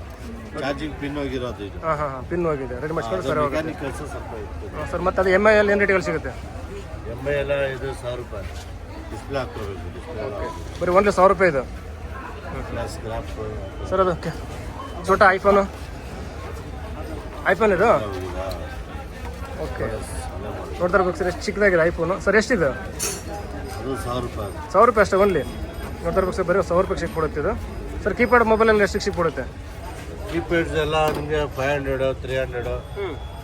ಚಾರ್ಜಿಂಗ್ ಪಿನ್ ಹೋಗಿರೋದು ಇದು. ಹಾಂ, ಪಿನ್ ಹೋಗಿದೆ, ರೆಡಿ ಮಾಡಿಸ್ಕೊಂಡು ಸರ್. ಮೆಕ್ಯಾನಿಕ್ ಕೆಲಸ ಸ್ವಲ್ಪ ಇತ್ತು ಸರ್. ಮತ್ತು ಅದು MI ಏನು ರೇಟ್ಗಳು ಸಿಗುತ್ತೆ? MI ಎಲ್ಲ ಇದು 1000 ರೂಪಾಯಿ. ಡಿಸ್ಪ್ಲೇ ಹಾಕೋಬೇಕು. ಡಿಸ್ಪ್ಲೇ ಬರೀ ಓನ್ಲಿ 1000 ರೂಪಾಯಿ ಇದು ಸ್ಕ್ರಾಪ್ ಸರ್. ಅದು ಛೋಟ ಐಫೋನ್ ಇದು? ಓಕೆ, ನೋಡ್ತಾರೆ ಸರ್, ಎಷ್ಟು ಚಿಕ್ಕದಾಗಿದೆ ಐಫೋನು ಸರ್. ಎಷ್ಟಿದೆ? ಅದು 1000 ರೂಪಾಯಿ. 1000 ರೂಪಾಯಿ ಅಷ್ಟೇ ಓನ್ಲಿ. ನೋಡ್ತಾರೆ ಸರ್, ಬರೀ 1000 ರೂಪಾಯಿ ಸಿಕ್ಬಿಡುತ್ತೆ ಇದು ಸರ್. ಕೀಪ್ಯಾಡ್ ಮೊಬೈಲಲ್ಲಿ ಎಷ್ಟಕ್ಕೆ ಸಿಕ್ಬಿಡುತ್ತೆ? ಕೀಪ್ಯಾಡ್ಸ್ ಎಲ್ಲ ನಿಮಗೆ 500 300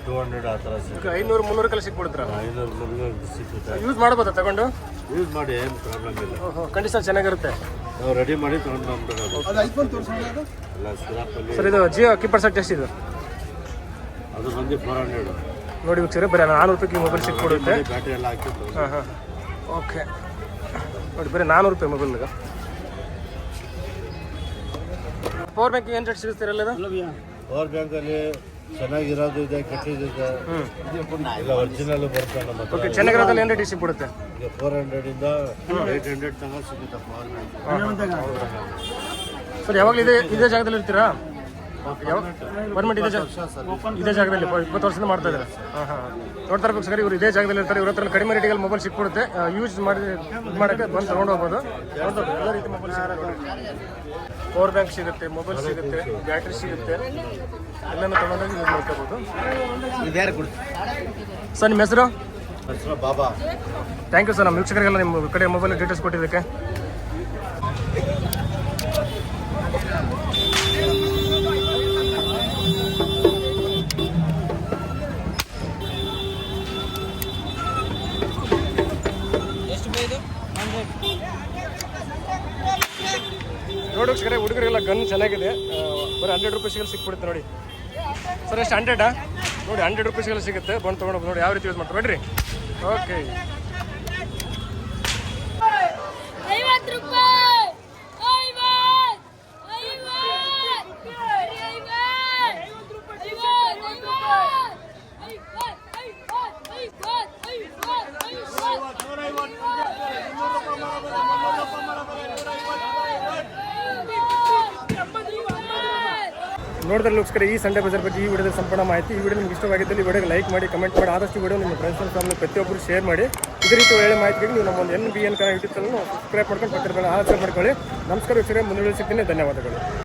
200 ಆ ಥರ ಸಿಗುತ್ತೆ. 500-300 ಕಲ್ಲಿ ಸಿಕ್ಬಿಡುತ್ತಾರೆ. 500 ಸಿಗುತ್ತೆ. ಯೂಸ್ ಮಾಡ್ಬೋದಾ ತಗೊಂಡು? ಯೂಸ್ ಮಾಡಿ, ಏನು ಪ್ರಾಬ್ಲಮ್ ಇಲ್ಲ. ಕಂಡೀಷನ್ ಚೆನ್ನಾಗಿರುತ್ತೆ. ನಾವು ರೆಡಿ ಮಾಡಿ ತೊಗೊಂಡು ಬಂದ್ಬಿಡೋದು. ಎಲ್ಲ ಸ್ಕ್ರಾಪಲ್ಲಿ. ಸರ್ ಇದು ಜಿಯೋ ಕೀಪ್ಯಾಡ್ ಸೆಟ್ ಎಷ್ಟಿದೆ? ಅದು ಬಂದು 400. ನೋಡಿ ವೀಕ್ಷಕರೇ, ಬರೀ 400 ರೂಪಾಯಿಗೆ ಮೊಬೈಲ್ ಸಿಕ್ಬಿಡುತ್ತೆ. ಬ್ಯಾಟ್ರಿ ಎಲ್ಲ ಹಾಕಿದ್ದು. ಹಾಂ. ಓಕೆ, ನೋಡಿ ಬರೀ 400 ರೂಪಾಯಿ ಮೊಬೈಲ್ಗೆ. ಪವರ್ ಬ್ಯಾಂಕ್ ಏನು ರೇಟ್ ಸಿಗುತ್ತೀರಲ್ಲ ಇದು? ಪವರ್ ಬ್ಯಾಂಕಲ್ಲಿ ಚೆನ್ನಾಗಿರೋದು ಇದೆ, ಕೆಟ್ಟಿದೆ. ಇಲ್ಲ ಒರಿಜಿನಲ್ ಬರುತ್ತೆ ನಮ್ಮ ಹತ್ರ. ಓಕೆ, ಚೆನ್ನಾಗಿರೋದ್ರಲ್ಲಿ ಏನು ರೇಟ್ ಸಿಕ್ಬಿಡುತ್ತೆ? ಈಗ 400 ಇಂದ 800 ತನಕ ಸಿಗುತ್ತೆ ಪವರ್ ಬ್ಯಾಂಕ್. ಸರ್ ಯಾವಾಗಲೂ ಇದೇ ಜಾಗದಲ್ಲಿ ಇರ್ತೀರಾ? ಗೌರ್ಮೆಂಟ್ ಇದೇ ಜಾಗದಲ್ಲಿ 20 ವರ್ಷದಿಂದ ಮಾಡ್ತಾ ಇದ್ದಾರೆ. ನೋಡ್ತಾರೆ ಸರ್, ಇವರು ಇದೇ ಜಾಗದಲ್ಲಿ ಇರ್ತಾರೆ. ಇವ್ರ ಹತ್ರ ಕಡಿಮೆ ರೇಟಿಗೆ ಮೊಬೈಲ್ ಸಿಕ್ಬಿಡುತ್ತೆ. ಯೂಸ್ ಮಾಡಿ ಇದು ಮಾಡೋಕ್ಕೆ ಬಂದು ತೊಗೊಂಡು ಹೋಗ್ಬೋದು. ಎಲ್ಲ ರೀತಿ ಮೊಬೈಲ್ ಸಿಗುತ್ತೆ. ಪವರ್ ಬ್ಯಾಂಕ್ ಸಿಗುತ್ತೆ, ಮೊಬೈಲ್ ಸಿಗುತ್ತೆ, ಬ್ಯಾಟ್ರಿ ಸಿಗುತ್ತೆ, ಎಲ್ಲನೂ ತೊಗೊಂಡೋಗಿ ಯೂಸ್ ಮಾಡ್ಕೋಬೋದು. ಸರ್ ನಿಮ್ಮ ಹೆಸರು? ಹೆಸರು ಬಾಬಾ. ಥ್ಯಾಂಕ್ ಯು ಸರ್, ನಮ್ಮ ವೀಕ್ಷಕರಿಗೆಲ್ಲ ನಿಮ್ಮ ಕಡೆ ಮೊಬೈಲ್ ಡೀಟೇಲ್ಸ್ ಕೊಟ್ಟಿದ್ದಕ್ಕೆ. ನೋಡಿ ವೀಕ್ಷಕರೇ, ಹುಡುಗರಿಗೆಲ್ಲ ಗನ್ ಚೆನ್ನಾಗಿದೆ. ಬರೀ 100 ರೂಪಾಯಿಸಿಗೆ ಸಿಕ್ಬಿಡುತ್ತೆ ನೋಡಿ. ಸರ್ ಎಷ್ಟು 100 ನೋಡಿ 100 ರುಪೀಸ್ಗೆಲ್ಲ ಸಿಗುತ್ತೆ ಬಂದು ತೊಗೊಂಡು ನೋಡಿ ಯಾವ ರೀತಿ ಯೂಸ್ ಮಾಡ್ತಾರೆ ಬೇಡ್ರಿ ಓಕೆ 50 ರೂಪಾಯಿ 50 ನೋಡಿದ್ರೆ ಲುಕ್ಸ್ಕರ ಈ ಸಂಡೆ ಬಜಾರ್ ಬಗ್ಗೆ ಈ ವಿಡಿಯೋದಲ್ಲಿ ಸಂಪೂರ್ಣ ಮಾಹಿತಿ ಈ ವಿಡಿಯೋ ನಿಮ್ಗೆ ಇಷ್ಟವಾಗಿದ್ದಲ್ಲಿ ವಿಡಿಯೋಗೆ ಲೈಕ್ ಮಾಡಿ ಕಮೆಂಟ್ ಮಾಡಿ ಆದಷ್ಟು ವಿಡಿಯೋ ನಿಮ್ಮ ಫ್ರೆಂಡ್ಸ್ ಅಂಡ್ ಫ್ಯಾಮಿಲಿ ಪ್ರತಿಯೊಬ್ಬರು ಶೇರ್ ಮಾಡಿ ಇದೇ ರೀತಿ ಒಳ್ಳೆ ಮಾಹಿತಿಗೆ ನೀವು ನಮ್ಮ ಒಂದು NBN Kannada YouTube channel subscribe ಮಾಡ್ಕೊಂಡು ಪಕ್ಕದ ಆಲೋಚನೆ ಮಾಡ್ಕೊಳ್ಳಿ ನಮಸ್ಕಾರ ವೀಕ್ಷಕರೇ ಮುಂದೆ ಸಿಗ್ತೀನಿ ಧನ್ಯವಾದಗಳು